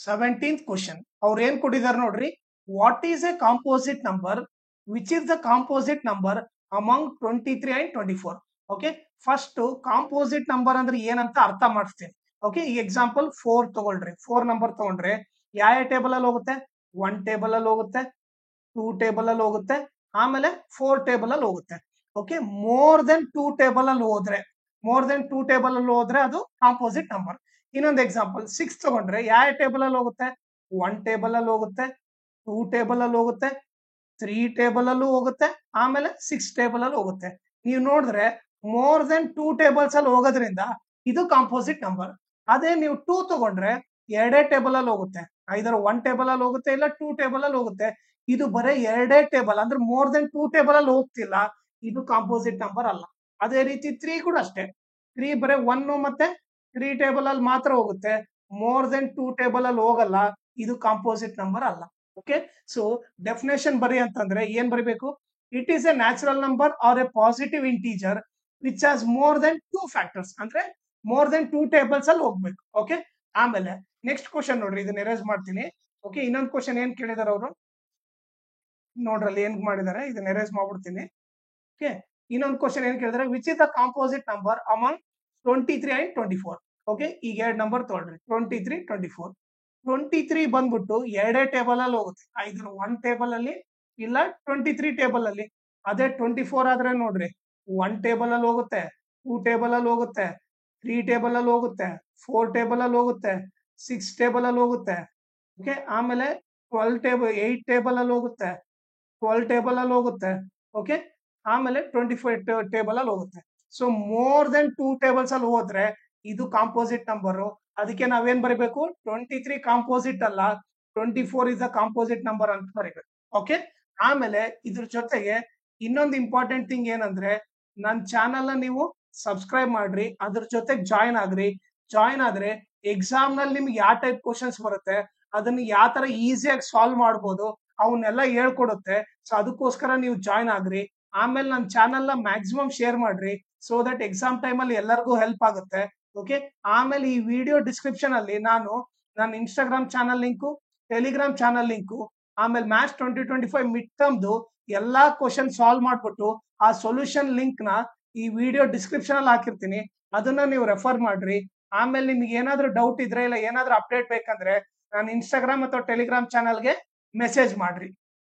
17th question. ಅವ್ರು ಏನ್ ಕೊಟ್ಟಿದ್ದಾರೆ ನೋಡ್ರಿ. What is A composite number which is the composite number among 23 and 24. Okay, first composite number ಅಂದ್ರೆ ಏನಂತ ಅರ್ಥ ಮಾಡಿಸ್ತೀನಿ. ಓಕೆ, ಈ ಎಕ್ಸಾಂಪಲ್ 4 ತಗೊಳ್ರಿ. 4 ನಂಬರ್ ತಗೊಂಡ್ರೆ ಯಾವ ಟೇಬಲ್ ಅಲ್ಲಿ ಹೋಗುತ್ತೆ? 1 ಟೇಬಲ್ ಅಲ್ಲಿ ಹೋಗುತ್ತೆ, 2 ಟೇಬಲ್ ಅಲ್ಲಿ ಹೋಗುತ್ತೆ, ಆಮೇಲೆ 4 ಟೇಬಲ್ ಅಲ್ಲಿ ಹೋಗುತ್ತೆ. ಓಕೆ, ಮೋರ್ ದೆನ್ 2 ಟೇಬಲ್ ಅಲ್ಲಿ ಹೋದ್ರೆ ಅದು ಕಾಂಪೋಸಿಟ್ ನಂಬರ್. ಇನ್ನೊಂದು ಎಕ್ಸಾಂಪಲ್ 6 ತಗೊಂಡ್ರೆ ಯಾವ ಟೇಬಲ್ ಅಲ್ಲಿ ಹೋಗುತ್ತೆ? 1 ಟೇಬಲ್ ಅಲ್ಲಿ ಹೋಗುತ್ತೆ, 2 ಟೇಬಲ್ ಅಲ್ಲಿ ಹೋಗುತ್ತೆ, 3 ಟೇಬಲ್ ಅಲ್ಲೂ ಹೋಗುತ್ತೆ, ಆಮೇಲೆ 6 ಟೇಬಲ್ ಅಲ್ಲಿ ಹೋಗುತ್ತೆ. ನೀವು ನೋಡಿದ್ರೆ ಮೋರ್ ದೆನ್ 2 ಟೇಬಲ್ಸ್ ಅಲ್ಲಿ ಹೋಗೋದ್ರಿಂದ ಇದು ಕಾಂಪೋಸಿಟ್ ನಂಬರ್. ಅದೇ ನೀವು 2 ತಗೊಂಡ್ರೆ ಎರಡೇ ಟೇಬಲ್ ಅಲ್ಲಿ ಹೋಗುತ್ತೆ, ಐದರ್ 1 ಟೇಬಲ್ ಅಲ್ಲಿ ಹೋಗುತ್ತೆ ಇಲ್ಲ 2 ಟೇಬಲ್ ಅಲ್ಲಿ ಹೋಗುತ್ತೆ. ಇದು ಬರೀ ಎರಡೇ ಟೇಬಲ್ ಅಂದ್ರೆ ಮೋರ್ ದೆನ್ 2 ಟೇಬಲ್ ಅಲ್ಲಿ ಹೋಗ್ತಿಲ್ಲ, ಇದು ಕಾಂಪೋಸಿಟ್ ನಂಬರ್ ಅಲ್ಲ. ಅದೇ ರೀತಿ 3 ಕೂಡ ಅಷ್ಟೇ. 3 ಬರೀ 1 ಮತ್ತೆ 3 ಟೇಬಲ್ ಅಲ್ಲಿ ಮಾತ್ರ ಹೋಗುತ್ತೆ, ಮೋರ್ ದೆನ್ 2 ಟೇಬಲ್ ಅಲ್ಲಿ ಹೋಗಲ್ಲ, ಇದು ಕಾಂಪೋಸಿಟ್ ನಂಬರ್ ಅಲ್ಲ. ಓಕೆ, ಸೊ ಡೆಫಿನೇಷನ್ ಬರಿ ಅಂತಂದ್ರೆ ಏನ್ ಬರಿಬೇಕು? It is a natural number or a positive integer which has more than 2 factors, ಅಂದ್ರೆ ಮೋರ್ ದೆನ್ 2 ಟೇಬಲ್ಸ್ ಅಲ್ಲಿ ಹೋಗ್ಬೇಕು. ಓಕೆ, ಆಮೇಲೆ ನೆಕ್ಸ್ಟ್ ಕ್ವಶನ್ ನೋಡ್ರಿ, ಇದನ್ನ ಎರೇಸ್ ಮಾಡ್ತೀನಿ. ಓಕೆ, ಇನ್ನೊಂದು ಕ್ವಶನ್ ಏನ್ ಕೇಳಿದಾರೆ ಅವರು ನೋಡ್ರಲ್ಲಿ ಏನ್ ಮಾಡಿದಾರೆ, ಇದನ್ನ ಎರೇಸ್ ಮಾಡ್ಬಿಡ್ತೀನಿ. ಓಕೆ, ಇನ್ನೊಂದು ಕ್ವಶನ್ ಏನ್ ಕೇಳಿದ್ರೆ which is the composite number among 23 and 24. Okay, ಈಗ ಎರಡು ನಂಬರ್ ತಗೊಳ್ರಿ, 23, 24. 23 ಬಂದ್ಬಿಟ್ಟು ಎರಡೇ ಟೇಬಲ್ ಅಲ್ಲಿ ಹೋಗುತ್ತೆ, ಐದು 1 ಟೇಬಲ್ ಅಲ್ಲಿ ಇಲ್ಲ 23 ಟೇಬಲ್ ಅಲ್ಲಿ. ಅದೇ 24 ಆದ್ರೆ ನೋಡ್ರಿ 1 ಟೇಬಲ್ ಅಲ್ಲಿ ಹೋಗುತ್ತೆ, 2 ಟೇಬಲ್ ಅಲ್ಲಿ ಹೋಗುತ್ತೆ, 3 ಟೇಬಲ್ ಅಲ್ಲಿ ಹೋಗುತ್ತೆ, 4 ಟೇಬಲ್ ಅಲ್ಲಿ ಹೋಗುತ್ತೆ, 6 ಟೇಬಲ್ ಅಲ್ಲಿ ಹೋಗುತ್ತೆ. ಓಕೆ, ಆಮೇಲೆ 8 ಟೇಬಲ್ ಅಲ್ಲಿ ಹೋಗುತ್ತೆ, 12 ಟೇಬಲ್ ಅಲ್ಲಿ ಹೋಗುತ್ತೆ. ಓಕೆ, ಆಮೇಲೆ 25 ಟೇಬಲ್ ಅಲ್ಲಿ ಹೋಗುತ್ತೆ. ಸೊ ಮೋರ್ ದೆನ್ 2 ಟೇಬಲ್ಸ್ ಅಲ್ಲಿ ಹೋದ್ರೆ ಇದು ಕಾಂಪೋಸಿಟ್ ನಂಬರ್. ಅದಕ್ಕೆ ನಾವೇನ್ ಬರೀಬೇಕು? 23 ಕಾಂಪೋಸಿಟ್ ಅಲ್ಲ, 24 ಇಸ್ ದ ಕಾಂಪೋಸಿಟ್ ನಂಬರ್ ಅಂತ ಬರೀಬೇಕು. ಓಕೆ, ಆಮೇಲೆ ಇದ್ರ ಜೊತೆಗೆ ಇನ್ನೊಂದು ಇಂಪಾರ್ಟೆಂಟ್ ಥಿಂಗ್ ಏನಂದ್ರೆ ನನ್ನ ಚಾನಲ್ ನ ನೀವು ಸಬ್ಸ್ಕ್ರೈಬ್ ಮಾಡ್ರಿ, ಅದ್ರ ಜೊತೆಗೆ ಜಾಯಿನ್ ಆಗ್ರಿ. ಜಾಯಿನ್ ಆದ್ರೆ ಎಕ್ಸಾಮ್ ನಲ್ಲಿ ನಿಮ್ಗೆ ಯಾವ ಟೈಪ್ ಕ್ವಶನ್ಸ್ ಬರುತ್ತೆ ಅದನ್ನ ಯಾವ ತರ ಈಸಿಯಾಗಿ ಸಾಲ್ವ್ ಮಾಡ್ಬೋದು ಅವನ್ನೆಲ್ಲ ಹೇಳ್ಕೊಡುತ್ತೆ. ಸೊ ಅದಕ್ಕೋಸ್ಕರ ನೀವು ಜಾಯಿನ್ ಆಗ್ರಿ. ಆಮೇಲೆ ನನ್ನ ಚಾನಲ್ ನ ಮ್ಯಾಕ್ಸಿಮಮ್ ಶೇರ್ ಮಾಡ್ರಿ, ಸೊ ದಟ್ ಎಕ್ಸಾಮ್ ಟೈಮ್ ಅಲ್ಲಿ ಎಲ್ಲರಿಗೂ ಹೆಲ್ಪ್ ಆಗುತ್ತೆ. ಓಕೆ, ಆಮೇಲೆ ಈ ವಿಡಿಯೋ ಡಿಸ್ಕ್ರಿಪ್ಷನ್ ಅಲ್ಲಿ ನಾನು ನನ್ನ Instagram channel link, Telegram channel link, ಆಮೇಲೆ ಮ್ಯಾಥ್ಸ್ 2025 ಮಿಡ್ ಟರ್ಮ್ದು ಎಲ್ಲಾ ಕ್ವಶನ್ ಸಾಲ್ವ್ ಮಾಡ್ಬಿಟ್ಟು ಆ ಸೊಲ್ಯೂಷನ್ ಲಿಂಕ್ ನ ಈ ವಿಡಿಯೋ ಡಿಸ್ಕ್ರಿಪ್ಷನ್ ಅಲ್ಲಿ ಹಾಕಿರ್ತೀನಿ, ಅದನ್ನ ನೀವು ರೆಫರ್ ಮಾಡ್ರಿ. ಆಮೇಲೆ ನಿಮ್ಗೆ ಏನಾದ್ರೂ ಡೌಟ್ ಇದ್ರೆ ಇಲ್ಲ ಏನಾದ್ರೂ ಅಪ್ಡೇಟ್ ಬೇಕಂದ್ರೆ ನಾನು ಇನ್ಸ್ಟಾಗ್ರಾಮ್ ಅಥವಾ ಟೆಲಿಗ್ರಾಮ್ ಚಾನಲ್ಗೆ ಮೆಸೇಜ್ ಮಾಡ್ರಿ.